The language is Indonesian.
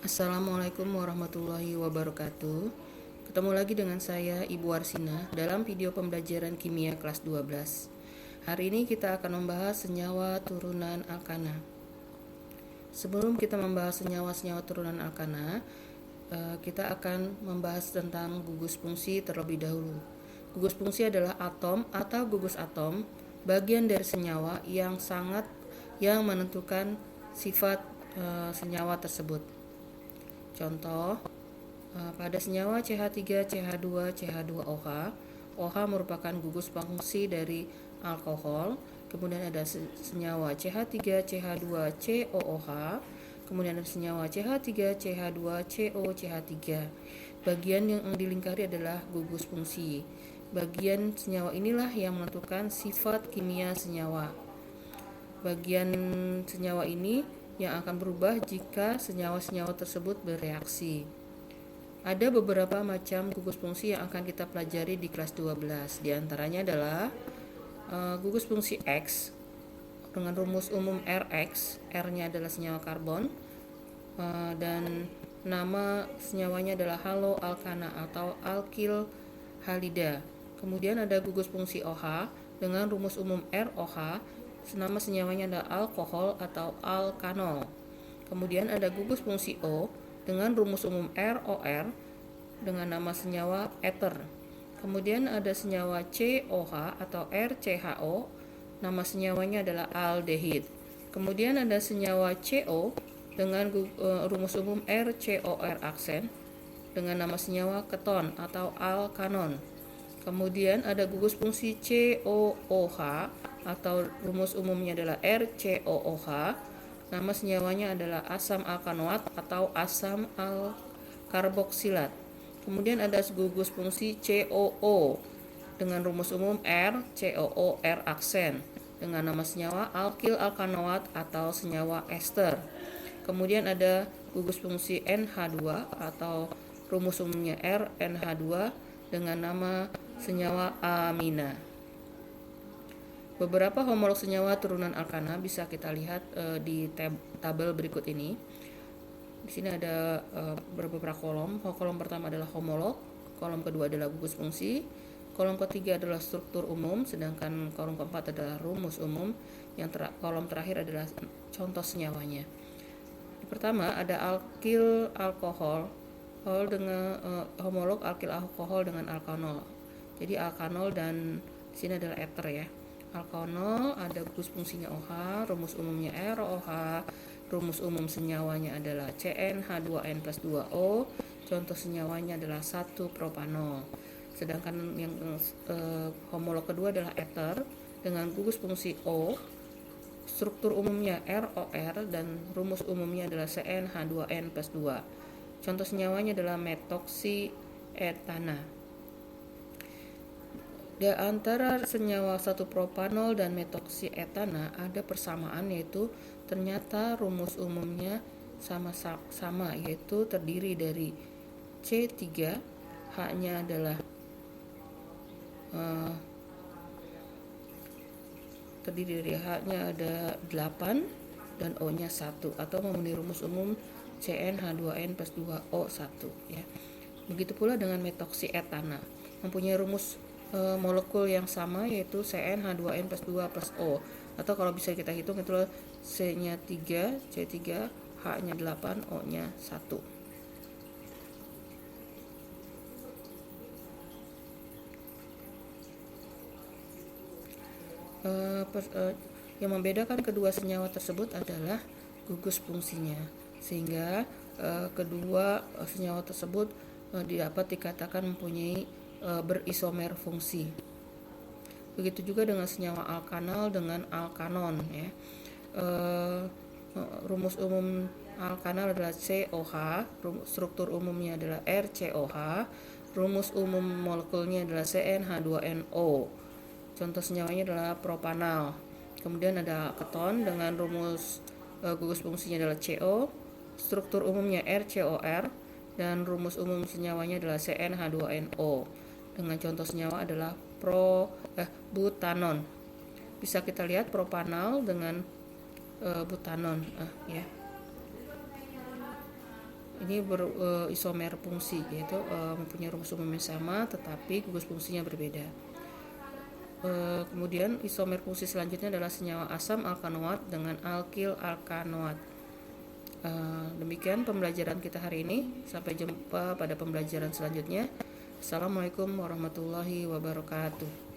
Assalamualaikum warahmatullahi wabarakatuh. Ketemu lagi dengan saya Ibu Arsina dalam video pembelajaran kimia kelas 12. Hari ini kita akan membahas senyawa turunan alkana. Sebelum kita membahas senyawa-senyawa turunan alkana, kita akan membahas tentang gugus fungsi terlebih dahulu. Gugus fungsi adalah atom atau gugus atom, bagian dari senyawa yang menentukan sifat senyawa tersebut. Contoh, pada senyawa CH3, CH2, CH2OH, OH merupakan gugus fungsi dari alkohol. Kemudian ada senyawa CH3, CH2, COOH. Kemudian ada senyawa CH3, CH2, CO, CH3. Bagian yang dilingkari adalah gugus fungsi. Bagian senyawa inilah yang menentukan sifat kimia senyawa. Bagian senyawa ini yang akan berubah jika senyawa-senyawa tersebut bereaksi. Ada beberapa macam gugus fungsi yang akan kita pelajari di kelas 12. Di antaranya adalah gugus fungsi X dengan rumus umum Rx. R-nya adalah senyawa karbon dan nama senyawanya adalah haloalkana atau alkil halida. Kemudian ada gugus fungsi OH dengan rumus umum ROH. Nama senyawanya adalah alkohol atau alkanol. Kemudian ada gugus fungsi O dengan rumus umum ROR dengan nama senyawa ether. Kemudian ada senyawa COH atau RCHO. Nama senyawanya adalah aldehid. Kemudian ada senyawa CO dengan rumus umum RCOR aksen dengan nama senyawa keton atau alkanon. Kemudian ada gugus fungsi COOH atau rumus umumnya adalah RCOOH. Nama senyawanya adalah asam alkanoat atau asam alkarboksilat. Kemudian ada gugus fungsi COO dengan rumus umum RCOOR aksen dengan nama senyawa alkil alkanoat atau senyawa ester. Kemudian ada gugus fungsi NH2 atau rumus umumnya RNH2 dengan nama senyawa amina. Beberapa homolog senyawa turunan alkana bisa kita lihat di tabel berikut ini. Di sini ada beberapa kolom. Kolom pertama adalah homolog, kolom kedua adalah gugus fungsi, kolom ketiga adalah struktur umum, sedangkan kolom keempat adalah rumus umum. Kolom terakhir adalah contoh senyawanya. Pertama ada alkil alkohol dengan homolog alkil alkohol dengan alkanol. Jadi alkanol dan di sini adalah ether ya. Alkanol ada gugus fungsinya OH, rumus umumnya ROH, rumus umum senyawanya adalah CnH2n plus 2O, contoh senyawanya adalah 1 propanol. Sedangkan yang homolog kedua adalah ether dengan gugus fungsi O, struktur umumnya ROR dan rumus umumnya adalah CnH2n plus 2. Contoh senyawanya adalah metoksietana. Di antara senyawa 1 propanol dan metoksietana ada persamaan, yaitu ternyata rumus umumnya sama, yaitu terdiri dari C3, H-nya adalah terdiri dari H-nya ada 8 dan O-nya 1 atau memenuhi rumus umum CnH2n plus 2O1 ya. Begitu pula dengan metoksietana, mempunyai rumus molekul yang sama, yaitu CnH2n plus 2 plus O, atau kalau bisa kita hitung itu C-nya 3, C3, H-nya 8, O-nya 1. Yang membedakan kedua senyawa tersebut adalah gugus fungsinya, sehingga kedua senyawa tersebut dapat dikatakan mempunyai berisomer fungsi. Begitu juga dengan senyawa alkanal dengan alkanon ya. Rumus umum alkanal adalah COH, struktur umumnya adalah RCOH, rumus umum molekulnya adalah CnH2nO. Contoh senyawanya adalah propanal. Kemudian ada keton dengan rumus gugus fungsinya adalah CO, struktur umumnya RCOR dan rumus umum senyawanya adalah CnH2nO. Dengan contoh senyawa adalah butanon. Bisa kita lihat propanal dengan butanon ya. ini isomer fungsi, yaitu mempunyai rumus umum yang sama tetapi gugus fungsinya berbeda. Kemudian isomer fungsi selanjutnya adalah senyawa asam alkanoat dengan alkil alkanoat. Demikian pembelajaran kita hari ini. Sampai jumpa pada pembelajaran selanjutnya. Assalamualaikum warahmatullahi wabarakatuh.